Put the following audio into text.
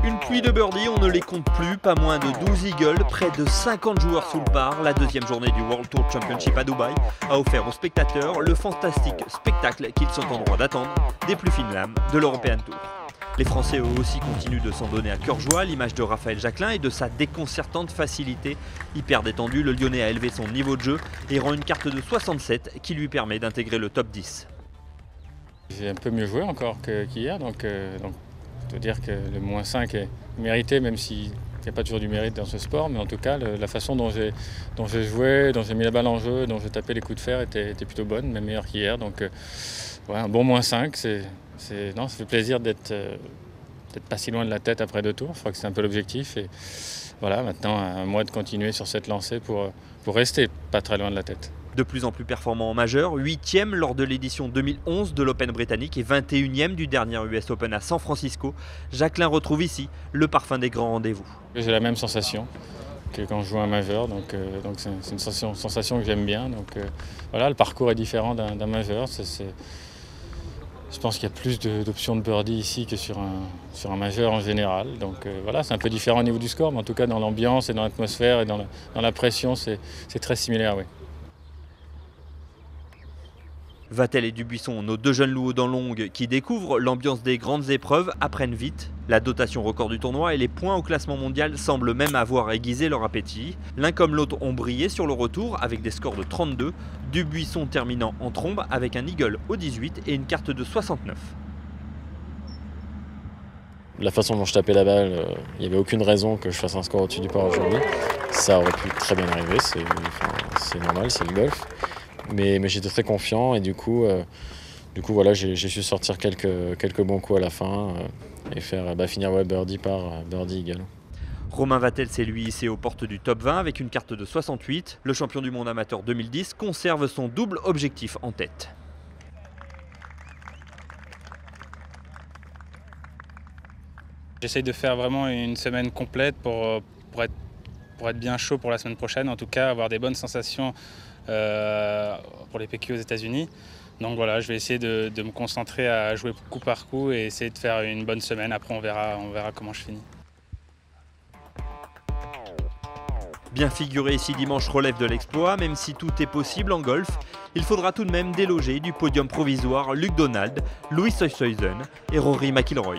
Une pluie de birdies, on ne les compte plus, pas moins de 12 eagles, près de 50 joueurs sous le par. La deuxième journée du World Tour Championship à Dubaï a offert aux spectateurs le fantastique spectacle qu'ils sont en droit d'attendre des plus fines lames de l'European Tour. Les Français eux aussi continuent de s'en donner à cœur joie à l'image de Raphaël Jacquelin et de sa déconcertante facilité. Hyper détendu, le Lyonnais a élevé son niveau de jeu et rend une carte de 67 qui lui permet d'intégrer le top 10. J'ai un peu mieux joué encore qu'hier, donc je veux dire que le moins 5 est mérité, même s'il n'y a pas toujours du mérite dans ce sport, mais en tout cas la façon dont j'ai joué, dont j'ai mis la balle en jeu, dont j'ai tapé les coups de fer était plutôt bonne, même meilleure qu'hier. Donc ouais, un bon moins 5, ça fait plaisir d'être pas si loin de la tête après 2 tours. Je crois que c'est un peu l'objectif. Et voilà, maintenant à moi de continuer sur cette lancée pour rester pas très loin de la tête. De plus en plus performant en majeur, 8e lors de l'édition 2011 de l'Open britannique et 21e du dernier US Open à San Francisco, Jacquelin retrouve ici le parfum des grands rendez-vous. J'ai la même sensation que quand je joue un majeur, donc c'est une sensation que j'aime bien. Donc voilà, le parcours est différent d'un majeur. Je pense qu'il y a plus d'options de birdie ici que sur un majeur en général. Donc voilà, c'est un peu différent au niveau du score, mais en tout cas dans l'ambiance et dans l'atmosphère et dans la pression, c'est très similaire, oui. Vatel et Dubuisson, nos 2 jeunes loups aux dents longues qui découvrent l'ambiance des grandes épreuves, apprennent vite. La dotation record du tournoi et les points au classement mondial semblent même avoir aiguisé leur appétit. L'un comme l'autre ont brillé sur le retour avec des scores de 32, Dubuisson terminant en trombe avec un eagle au 18 et une carte de 69. La façon dont je tapais la balle, il n'y avait aucune raison que je fasse un score au-dessus du par aujourd'hui. Ça aurait pu très bien arriver, c'est normal, c'est le golf. Mais j'étais très confiant et du coup voilà, j'ai su sortir quelques bons coups à la fin et finir birdie par birdie eagle. Romain Vatel s'est lui hissé aux portes du top 20 avec une carte de 68. Le champion du monde amateur 2010 conserve son double objectif en tête. J'essaye de faire vraiment une semaine complète pour être bien chaud pour la semaine prochaine, en tout cas avoir des bonnes sensations pour les PQ aux États-Unis. Donc voilà, je vais essayer de me concentrer à jouer coup par coup et essayer de faire une bonne semaine. Après on verra comment je finis. Bien figuré ici dimanche relève de l'exploit, même si tout est possible en golf, il faudra tout de même déloger du podium provisoire Luke Donald, Louis Oosthuizen et Rory McIlroy.